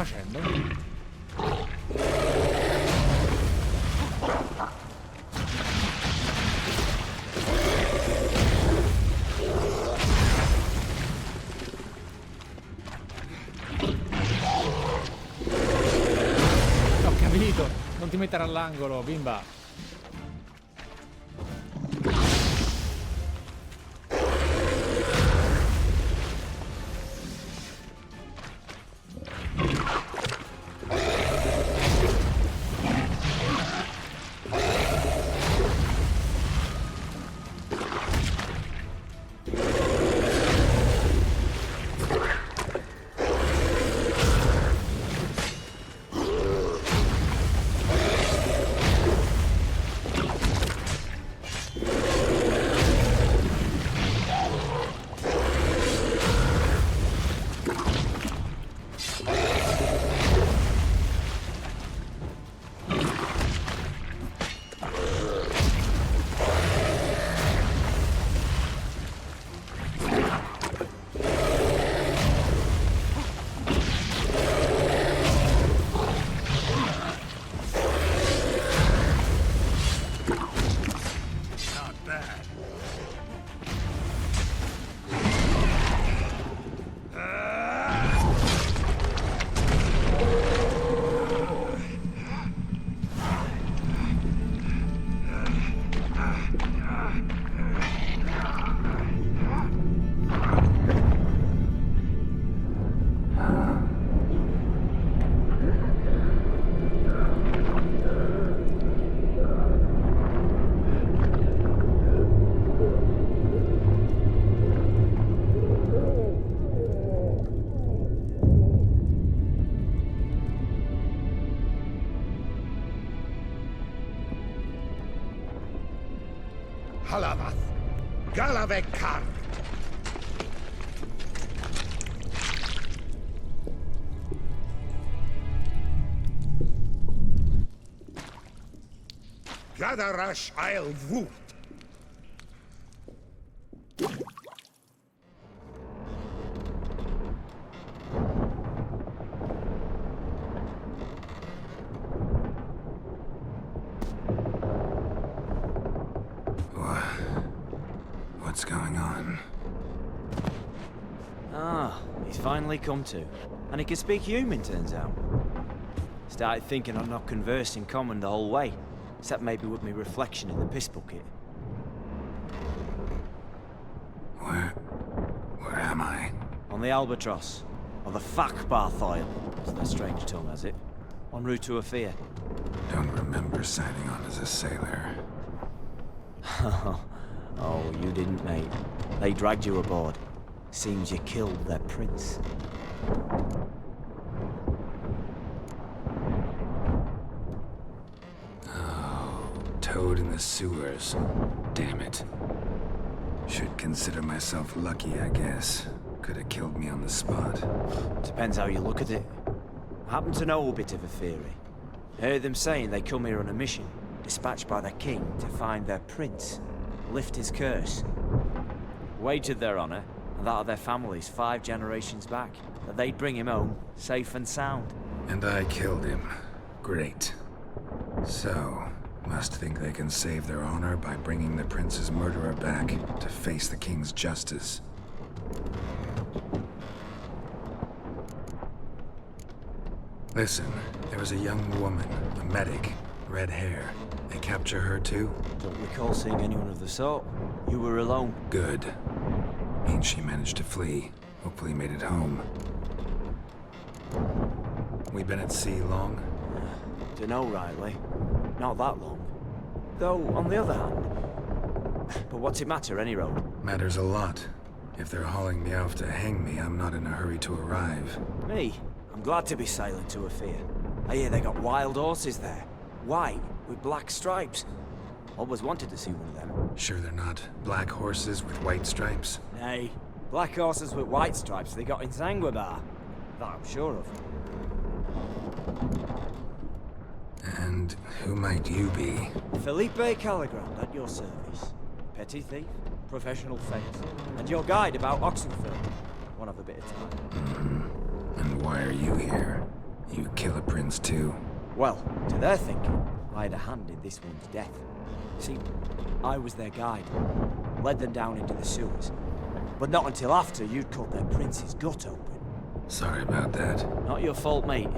facendo? Ho capito, non ti mettere all'angolo, bimba. Halavath, Galavekar. Gadarash I'll Voot. What's going on? Ah, he's finally come to. And he can speak human, turns out. Started thinking I'd not conversed in common the whole way, except maybe with me reflection in the piss bucket. Where am I? On the Albatross, or the Fakbarthoil, as their strange tongue has it, en route to Ophir. Don't remember signing on as a sailor. Oh, you didn't, mate. They dragged you aboard. Seems you killed their prince. Oh, toad in the sewers. Damn it. Should consider myself lucky, I guess. Could have killed me on the spot. Depends how you look at it. I happen to know a bit of a theory. Heard them saying they come here on a mission, dispatched by the king to find their prince, lift his curse. Wagered their honor, and that of their families 5 generations back, that they'd bring him home, safe and sound. And I killed him. Great. So, must think they can save their honor by bringing the prince's murderer back to face the king's justice. Listen, there was a young woman, a medic, red hair. They capture her too? Don't recall seeing anyone of the sort. You were alone. Good. Means she managed to flee. Hopefully made it home. We been at sea long? Dunno rightly. Not that long. Though, on the other hand... But what's it matter, any road? Matters a lot. If they're hauling me off to hang me, I'm not in a hurry to arrive. Me? I'm glad to be sailing to Ophir. I hear they got wild horses there. White, with black stripes. Always wanted to see one of them. Sure they're not black horses with white stripes? Nay, black horses with white stripes they got in Sanguibar. That I'm sure of. And who might you be? Felipe Caligrand, at your service. Petty thief, professional fence, and your guide about Oxenford. One of a bit of time. And why are you here? You kill a prince too? Well, to their thinking, I had a hand in this one's death. See, I was their guide, led them down into the sewers. But not until after you'd cut their prince's gut open. Sorry about that. Not your fault, mate.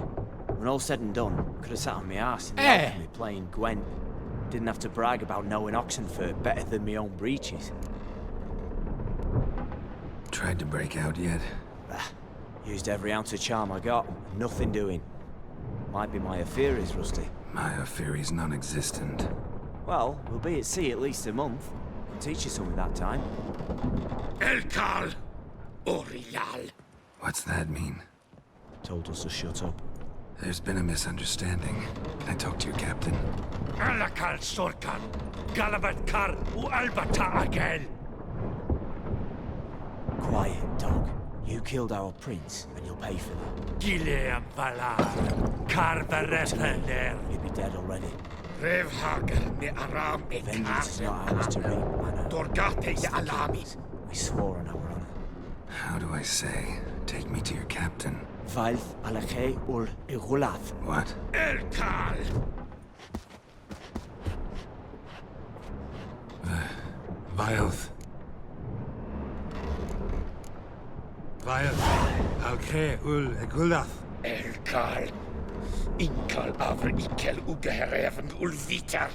When all said and done, could have sat on my arse in the alchemy playing Gwent. Didn't have to brag about knowing Oxenfurt better than my own breeches. Tried to break out yet? Used every ounce of charm I got, nothing doing. Might be my Aphiri's rusty. My Aphiri's non-existent. Well, we'll be at sea at least a month. Can teach you something that time. Elkal Orial. What's that mean? Told us to shut up. There's been a misunderstanding. Can I talk to your captain? Alakal Sorkan. Galabat Kar U Albata Agel. Quiet, dog. You killed our prince, and you'll pay for that. Gileam Valar. Carveretener. You'd be dead already. Revhager me Aram e Vengeance is not ours to reap, Anna. Dorgate ye Alami. We swore on our honor. How do I say? Take me to your captain. Valth alakhe ul igulath. What? Elkal. Vilth. Vilth. Alkhe ul igulath. Elkal. Inkal avr ikel ugehereven ulviter.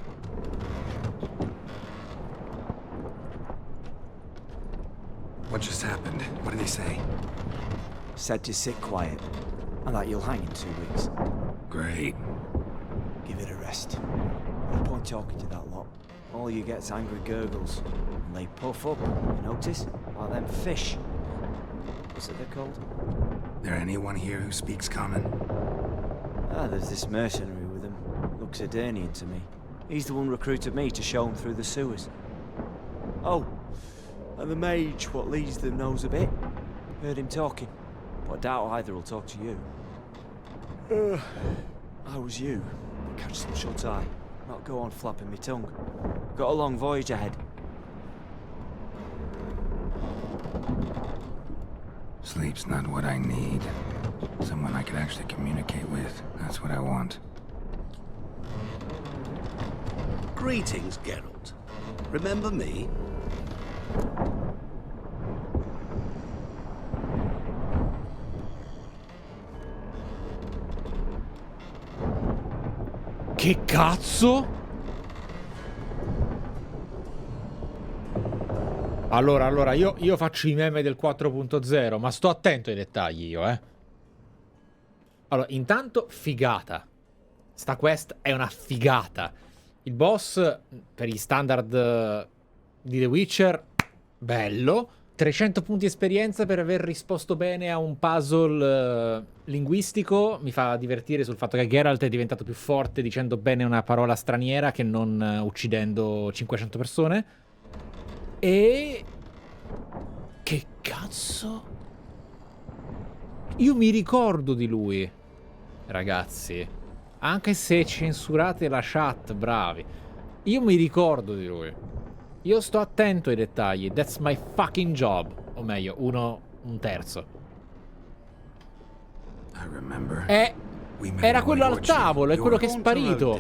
What just happened? What did he say? Said to sit quiet, and that you'll hang in 2 weeks. Great. Give it a rest. No point talking to that lot. All you get's angry gurgles, and they puff up, you notice? Like them fish. What's it they're called? There anyone here who speaks common? There's this mercenary with him. Looks Edirnian to me. He's the one recruited me to show him through the sewers. Oh, and the mage what leads them knows a bit. Heard him talking, but I doubt either will talk to you. How was you? Catch some shut-eye. Not go on flapping me tongue. Got a long voyage ahead. Sleep's not what I need. Someone I could actually communicate with. That's what I want. Greetings, Geralt. Remember me? Che cazzo? Allora, io faccio i meme del 4.0, ma sto attento ai dettagli io, eh. Allora, intanto, figata. Sta quest è una figata. Il boss, per gli standard di The Witcher, bello. 300 punti esperienza per aver risposto bene a un puzzle linguistico. Mi fa divertire sul fatto che Geralt è diventato più forte dicendo bene una parola straniera che non uccidendo 500 persone. E... che cazzo? Io mi ricordo di lui, ragazzi. Anche se censurate la chat, bravi. Io mi ricordo di lui. Io sto attento ai dettagli. That's my fucking job. O meglio, un terzo. Era quello al tavolo, è quello che è sparito.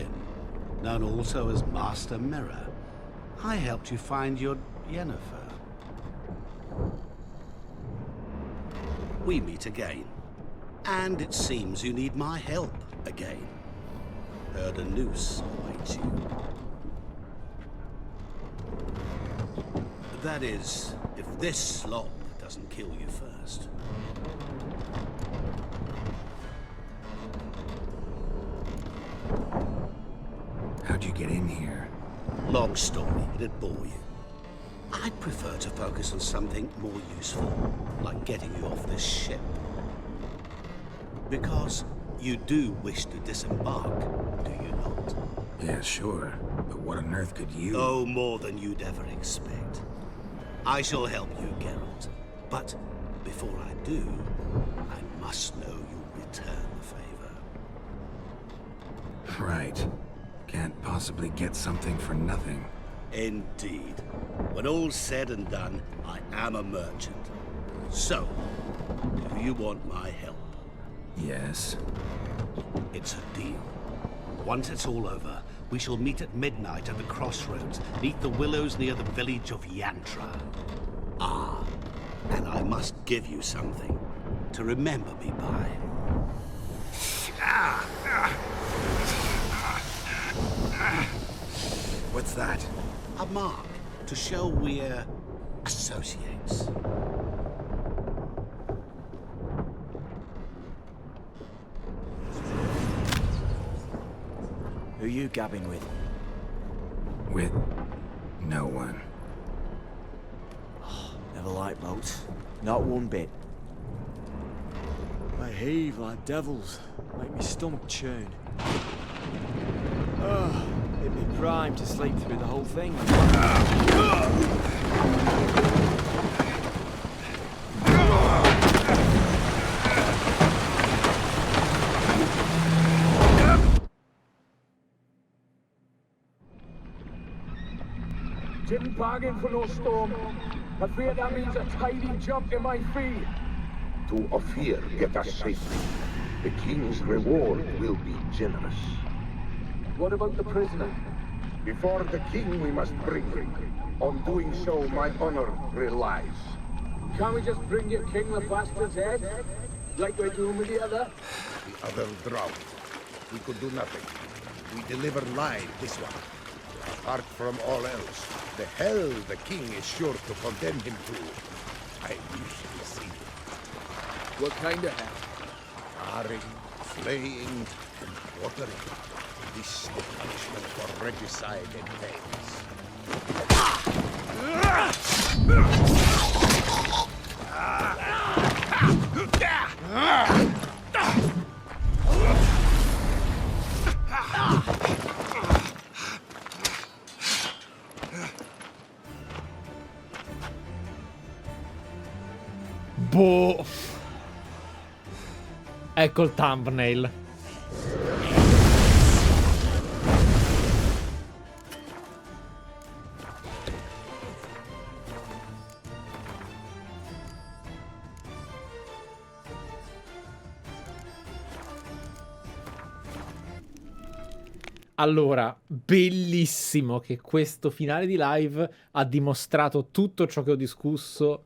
Known also as Master Mirror. I helped you find your Yennefer. We meet again. And it seems you need my help again. Heard a noose awaits you. That is, if this slop doesn't kill you first. How'd you get in here? Long story, it'd bore you. I'd prefer to focus on something more useful, like getting you off this ship. Because you do wish to disembark, do you not? Yeah, sure. But what on earth could you... Oh, more than you'd ever expect. I shall help you, Geralt. But before I do, I must know you'll return the favor. Right. Can't possibly get something for nothing. Indeed. When all's said and done, I am a merchant. So, do you want my help? Yes. It's a deal. Once it's all over, we shall meet at midnight at the crossroads, beneath the willows near the village of Yantra. Ah, and I must give you something to remember me by. What's that? A mark to show we're associates. Who are you gabbing with? With no one. Never liked boats. Not one bit. They heave like devils. Make me stomach churn. Oh, it'd be prime to sleep through the whole thing. Didn't bargain for no storm. I fear that means a tidy jump in my fee. To Ophir, get us safely. The king's reward will be generous. What about the prisoner? Before the king we must bring him. On doing so, my honor relies. Can't we just bring your king the bastard's head? Like we're doing with the other? The other drowned. We could do nothing. We deliver live this one. Apart from all else, the hell the king is sure to condemn him to. I usually see it. What kind of hell? Charring, flaying, and quartering. This is the punishment for regicide and pains. Boh. Ecco il thumbnail. Allora, bellissimo che questo finale di live ha dimostrato tutto ciò che ho discusso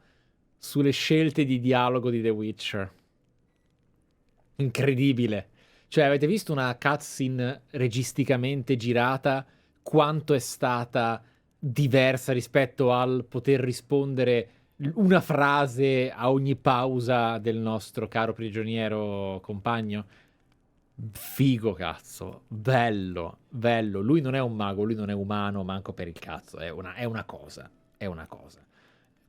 sulle scelte di dialogo di The Witcher. Incredibile. Cioè, avete visto una cutscene registicamente girata? Quanto è stata diversa rispetto al poter rispondere una frase a ogni pausa del nostro caro prigioniero compagno? Figo, cazzo. Bello, bello. Lui non è un mago, lui non è umano, manco per il cazzo. È una cosa. È una cosa.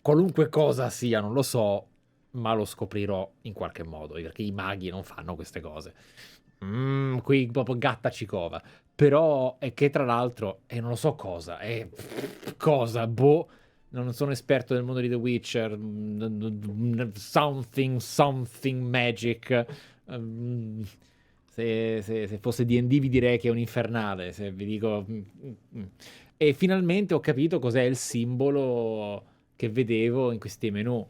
Qualunque cosa sia, non lo so, ma lo scoprirò in qualche modo, perché i maghi non fanno queste cose. Qui proprio gatta cicova. Però è che tra l'altro, non lo so cosa, cosa, boh, non sono esperto del mondo di The Witcher, something magic. Se fosse D&D vi direi che è un infernale, se vi dico... E finalmente ho capito cos'è il simbolo che vedevo in questi menu.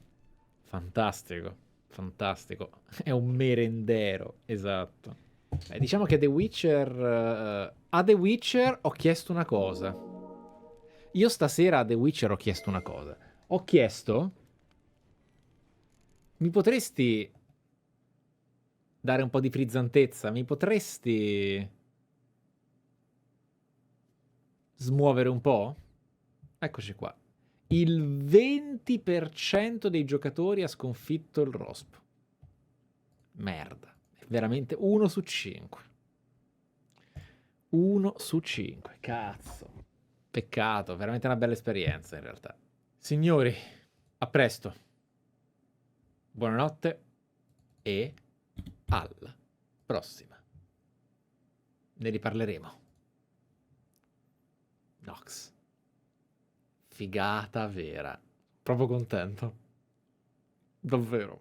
Fantastico, fantastico. È un merendero, esatto. Diciamo che The Witcher... a The Witcher ho chiesto una cosa. Io stasera a The Witcher ho chiesto una cosa. Ho chiesto... Mi potresti... dare un po' di frizzantezza? Mi potresti smuovere un po'? Eccoci qua. Il 20% dei giocatori ha sconfitto il rospo. Merda. È veramente 1 su 5. 1 su 5. Cazzo. Peccato. Veramente una bella esperienza in realtà. Signori, a presto. Buonanotte e... alla prossima. Ne riparleremo. Nox. Figata vera. Proprio contento. Davvero.